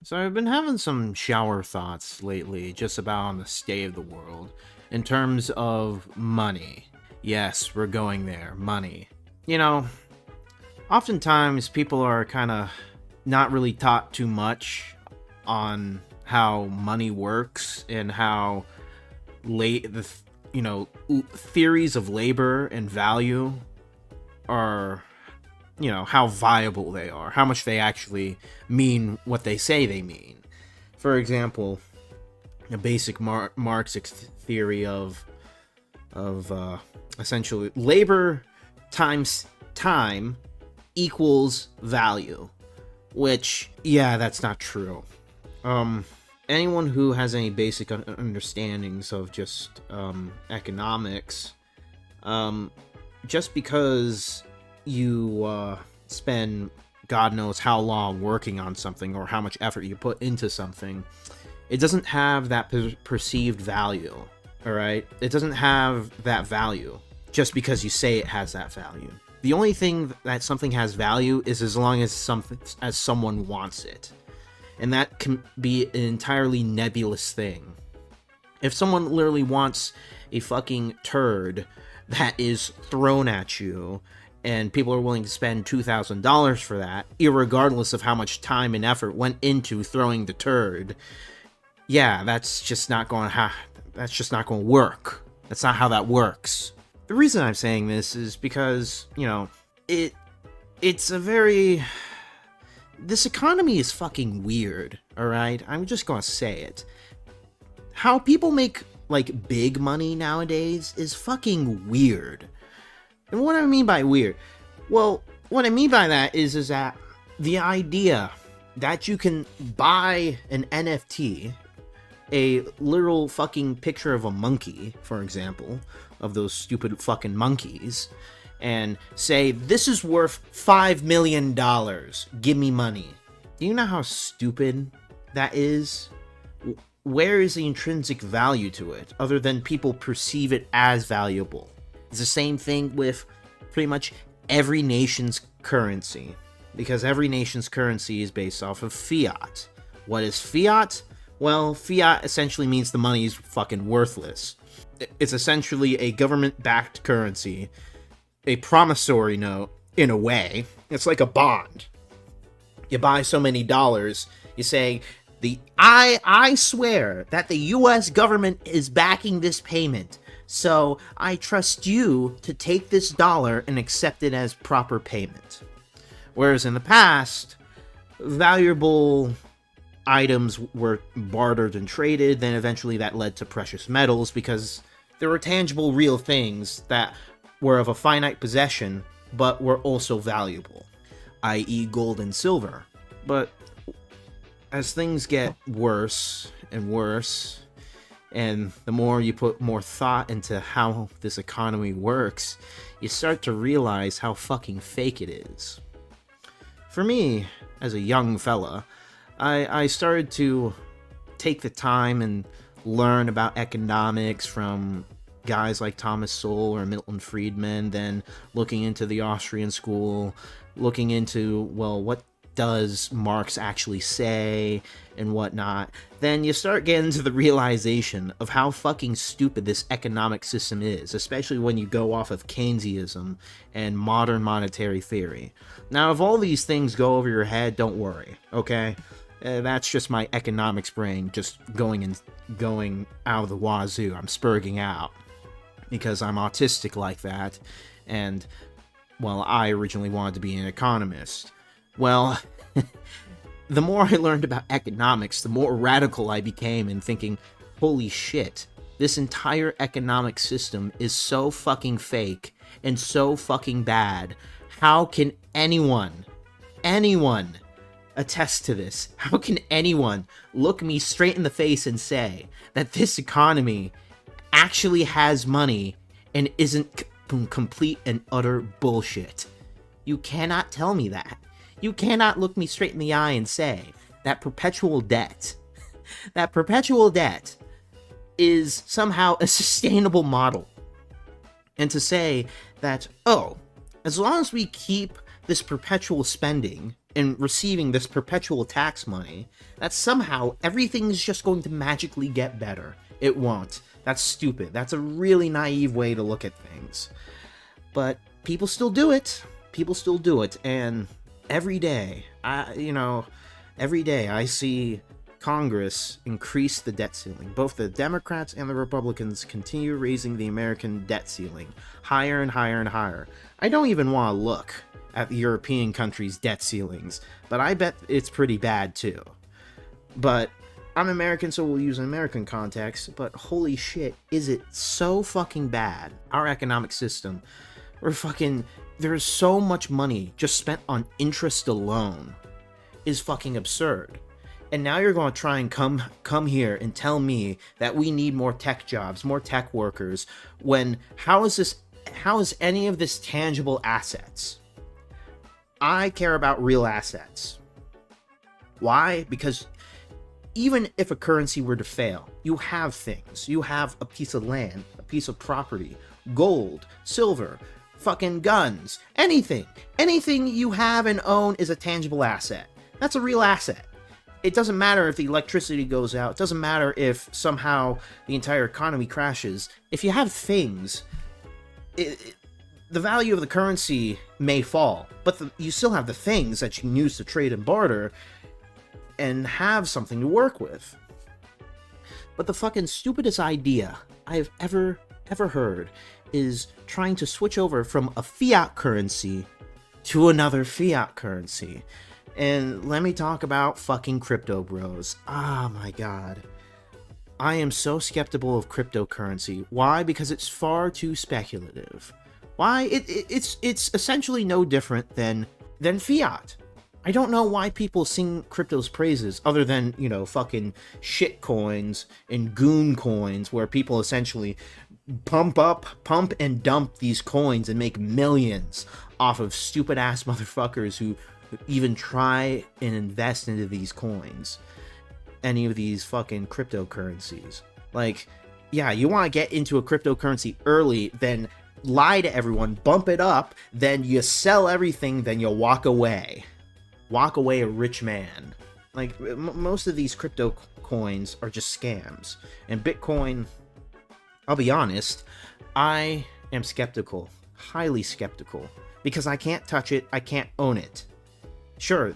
So I've been having some shower thoughts lately just about on the state of the world in terms of money. Yes, we're going there, money. You know, oftentimes people are kind of not really taught too much on how money works and how late theories of labor and value are, how viable they are, how much they actually mean what they say they mean. For example, a basic Marxist theory of essentially labor times time equals value, which, yeah, that's not true. Anyone who has any basic understandings of just economics, just because you spend God knows how long working on something or how much effort you put into something, it doesn't have that perceived value. All right, it doesn't have that value just because you say it has that value. The only thing that something has value is as long as someone wants it, and that can be an entirely nebulous thing. If someone literally wants a fucking turd that is thrown at you, and people are willing to spend $2,000 for that, irregardless of how much time and effort went into throwing the turd, yeah, that's just not going to work. That's not how that works. The reason I'm saying this is because, it's a very... This economy is fucking weird, alright? I'm just gonna say it. How people make, big money nowadays is fucking weird. And what I mean by weird? Well, what I mean by that is that the idea that you can buy an NFT, a literal fucking picture of a monkey, for example, of those stupid fucking monkeys, and say, this is worth $5 million, give me money. Do you know how stupid that is? Where is the intrinsic value to it, other than people perceive it as valuable? It's the same thing with pretty much every nation's currency, because every nation's currency is based off of fiat. What is fiat? Well, fiat essentially means the money is fucking worthless. It's essentially a government-backed currency, a promissory note, in a way. It's like a bond. You buy so many dollars, you say, I swear that the US government is backing this payment, so I trust you to take this dollar and accept it as proper payment. Whereas in the past, valuable items were bartered and traded, then eventually that led to precious metals, because there were tangible, real things that were of a finite possession, but were also valuable, i.e. gold and silver. But as things get worse and worse, and the more you put more thought into how this economy works, you start to realize how fucking fake it is. For me, as a young fella, I started to take the time and learn about economics from guys like Thomas Sowell or Milton Friedman, then looking into the Austrian school, looking into, well, what does Marx actually say and whatnot, then you start getting to the realization of how fucking stupid this economic system is, especially when you go off of Keynesianism and modern monetary theory. Now, if all these things go over your head, don't worry, okay? That's just my economics brain just going out of the wazoo. I'm spurging out because I'm autistic like that, and, well, I originally wanted to be an economist. Well, the more I learned about economics, the more radical I became in thinking, holy shit, this entire economic system is so fucking fake and so fucking bad. How can anyone attest to this? How can anyone look me straight in the face and say that this economy actually has money and isn't complete and utter bullshit? You cannot tell me that. You cannot look me straight in the eye and say that perpetual debt is somehow a sustainable model. And to say that, oh, as long as we keep this perpetual spending and receiving this perpetual tax money, that somehow everything's just going to magically get better. It won't. That's stupid. That's a really naive way to look at things. But people still do it. People still do it. And every day, every day I see Congress increase the debt ceiling. Both the Democrats and the Republicans continue raising the American debt ceiling higher and higher and higher. I don't even want to look at the European countries' debt ceilings, but I bet it's pretty bad too. But I'm American, so we'll use an American context, but holy shit, is it so fucking bad? Our economic system, there's so much money just spent on interest alone is fucking absurd. And now you're going to try and come here and tell me that we need more tech jobs, more tech workers, when how is any of this tangible assets? I care about real assets. Why? Because even if a currency were to fail, you have things. You have a piece of land, a piece of property, gold, silver, fucking guns, anything. Anything you have and own is a tangible asset. That's a real asset. It doesn't matter if the electricity goes out. It doesn't matter if somehow the entire economy crashes. If you have things, the value of the currency may fall, but you still have the things that you can use to trade and barter and have something to work with. But the fucking stupidest idea I've ever heard is trying to switch over from a fiat currency to another fiat currency. And let me talk about fucking crypto bros. Ah, my god. I am so skeptical of cryptocurrency. Why? Because it's far too speculative. Why? It's essentially no different than fiat. I don't know why people sing crypto's praises other than, fucking shit coins and goon coins where people essentially pump and dump these coins and make millions off of stupid ass motherfuckers who even try and invest into these coins, any of these fucking cryptocurrencies. Like, yeah, you want to get into a cryptocurrency early, then lie to everyone, bump it up, then you sell everything, then you walk away a rich man. Like, most of these crypto coins are just scams. And Bitcoin, I'll be honest, I am skeptical, highly skeptical, because I can't touch it, I can't own it. Sure,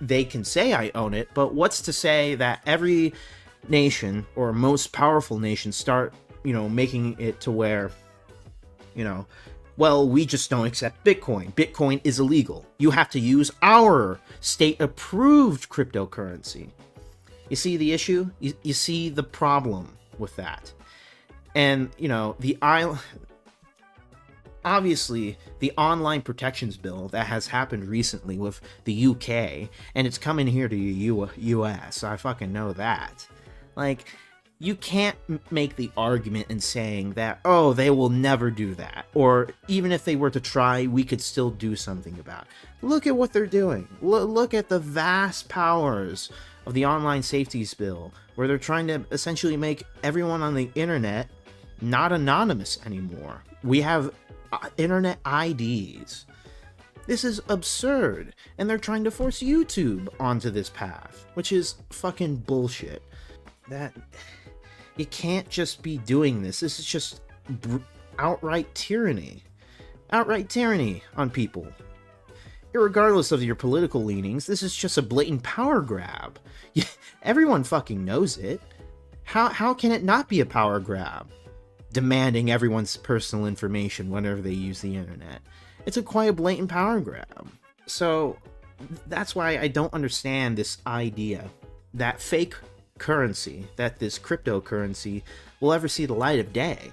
they can say I own it, but what's to say that every nation, or most powerful nation, start, making it to where, well, we just don't accept Bitcoin. Bitcoin is illegal. You have to use our state-approved cryptocurrency. You see the issue? You see the problem with that. And, obviously, the online protections bill that has happened recently with the UK, and it's coming here to the US, I fucking know that. Like, you can't make the argument in saying that, oh, they will never do that, or even if they were to try, we could still do something about it. Look at what they're doing. Look at the vast powers of the online safeties bill, where they're trying to essentially make everyone on the internet not anonymous anymore. We have internet IDs. This is absurd, and they're trying to force YouTube onto this path, which is fucking bullshit. That you can't just be doing this. This is just outright tyranny on people. Irregardless of your political leanings, this is just a blatant power grab. Everyone fucking knows it. How can it not be a power grab? Demanding everyone's personal information whenever they use the internet. It's quite a blatant power grab. So that's why I don't understand this idea that fake currency, that this cryptocurrency will ever see the light of day.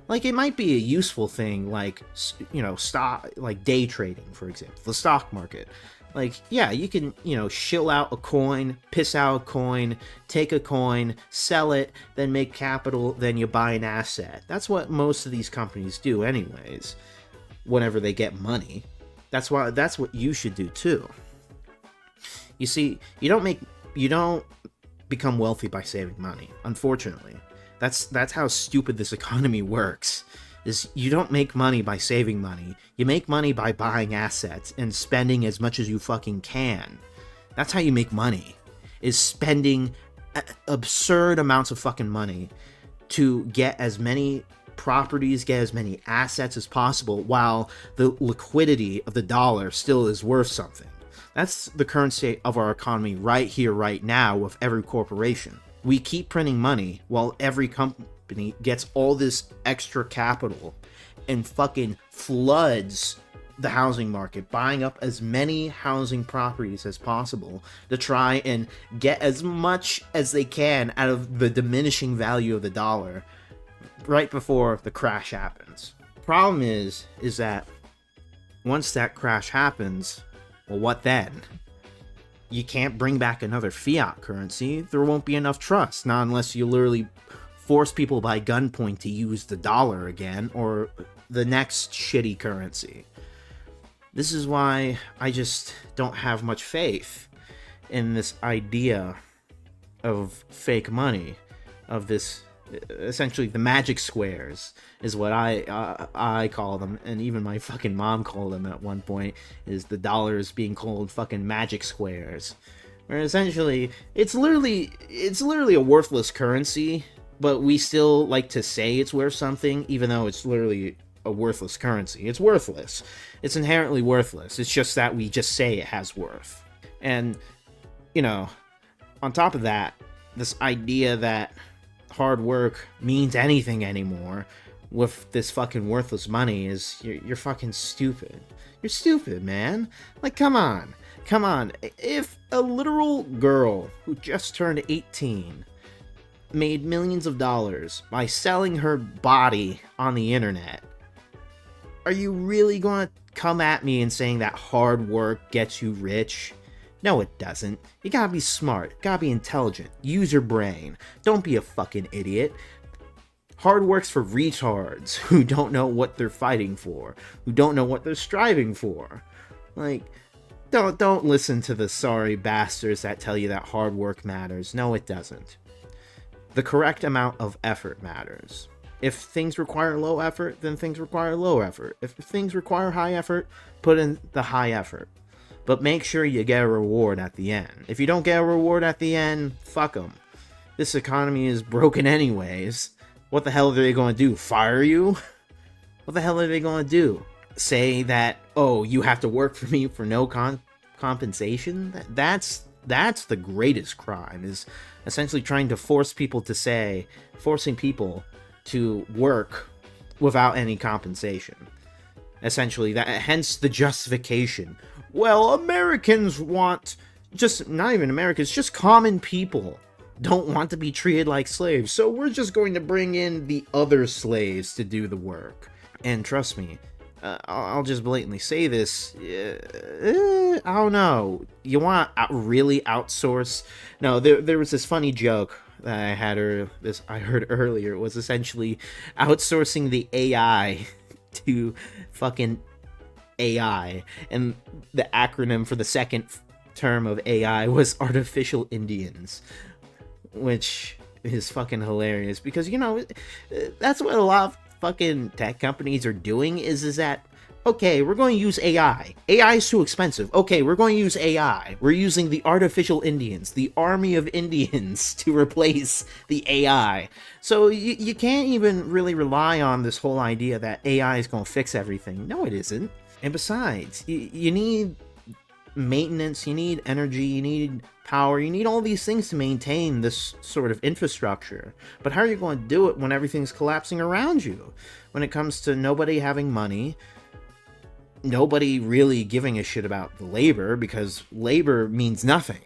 Like, it might be a useful thing, like, stock, like day trading, for example, the stock market. Like, yeah, you can, shill out a coin, piss out a coin, take a coin, sell it, then make capital, then you buy an asset. That's what most of these companies do anyways, whenever they get money. That's what you should do too. You see, you don't become wealthy by saving money, unfortunately. That's how stupid this economy works. is you don't make money by saving money. You make money by buying assets and spending as much as you fucking can. That's how you make money, is spending absurd amounts of fucking money to get as many properties, get as many assets as possible, while the liquidity of the dollar still is worth something. That's the current state of our economy right here, right now, with every corporation. We keep printing money while every company gets all this extra capital and fucking floods the housing market, buying up as many housing properties as possible to try and get as much as they can out of the diminishing value of the dollar right before the crash happens. Problem is that once that crash happens, well, what then? You can't bring back another fiat currency. There won't be enough trust, not unless you literally force people by gunpoint to use the dollar again or the next shitty currency. This is why I just don't have much faith in this idea of fake money, of this, essentially the magic squares is what I call them, and even my fucking mom called them at one point, is the dollars being called fucking magic squares. Where essentially, it's literally a worthless currency, but we still like to say it's worth something, even though it's literally a worthless currency. It's worthless. It's inherently worthless. It's just that we just say it has worth. And, you know, on top of that, this idea that hard work means anything anymore with this fucking worthless money is, you're fucking stupid. You're stupid, man. Like, come on. If a literal girl who just turned 18 made millions of dollars by selling her body on the internet, are you really going to come at me and saying that hard work gets you rich? No, it doesn't. You gotta be smart. Gotta be intelligent. Use your brain. Don't be a fucking idiot. Hard work's for retards who don't know what they're fighting for, who don't know what they're striving for. Like, don't listen to the sorry bastards that tell you that hard work matters. No, it doesn't. The correct amount of effort matters. If things require low effort, then things require low effort. If things require high effort, put in the high effort. But make sure you get a reward at the end. If you don't get a reward at the end, fuck them. This economy is broken anyways. What the hell are they going to do? Fire you? What the hell are they going to do? Say that, oh, you have to work for me for no compensation? That's the greatest crime, is essentially trying to forcing people to work without any compensation. Essentially, hence the justification. Well, Americans want, not even Americans, just common people don't want to be treated like slaves, so we're just going to bring in the other slaves to do the work. And trust me, I'll just blatantly say this, I don't know, you want to really outsource? No, there was this funny joke that I heard earlier. It was essentially outsourcing the AI to fucking AI, and the acronym for the second term of AI was artificial Indians, which is fucking hilarious, because, you know, that's what a lot of fucking tech companies are doing, is that, okay, we're going to use AI. AI is too expensive. Okay, we're going to use AI. We're using the artificial Indians, the army of Indians, to replace the AI. So you can't even really rely on this whole idea that AI is going to fix everything. No, it isn't. And besides, you need maintenance, you need energy, you need power, you need all these things to maintain this sort of infrastructure. But how are you going to do it when everything's collapsing around you? When it comes to nobody having money, nobody really giving a shit about the labor, because labor means nothing.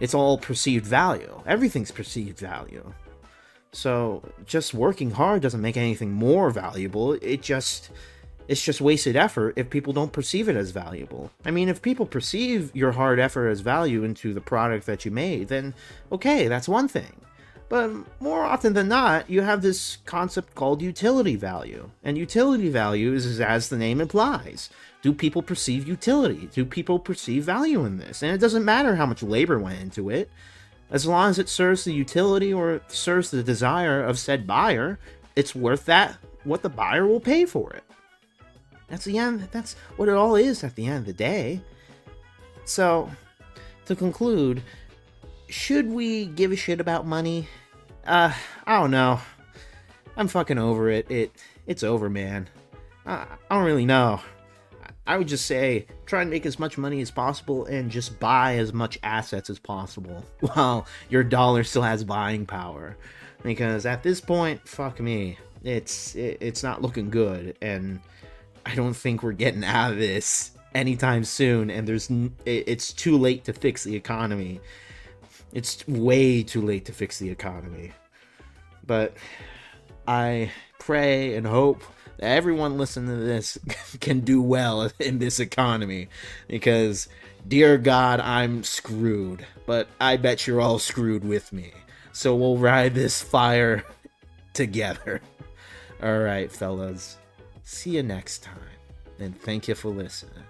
It's all perceived value. Everything's perceived value. So just working hard doesn't make anything more valuable. It's just wasted effort if people don't perceive it as valuable. I mean, if people perceive your hard effort as value into the product that you made, then okay, that's one thing. But more often than not, you have this concept called utility value. And utility value is as the name implies. Do people perceive utility? Do people perceive value in this? And it doesn't matter how much labor went into it. As long as it serves the utility or serves the desire of said buyer, it's worth that what the buyer will pay for it. That's the end. That's what it all is at the end of the day. So, to conclude, should we give a shit about money? I don't know. I'm fucking over it. It's over, man. I don't really know. I would just say try and make as much money as possible and just buy as much assets as possible while your dollar still has buying power. Because at this point, fuck me, it's not looking good, and I don't think we're getting out of this anytime soon. And it's too late to fix the economy. It's way too late to fix the economy. But I pray and hope that everyone listening to this can do well in this economy, because dear God, I'm screwed, but I bet you're all screwed with me. So we'll ride this fire together. All right, fellas. See you next time, and thank you for listening.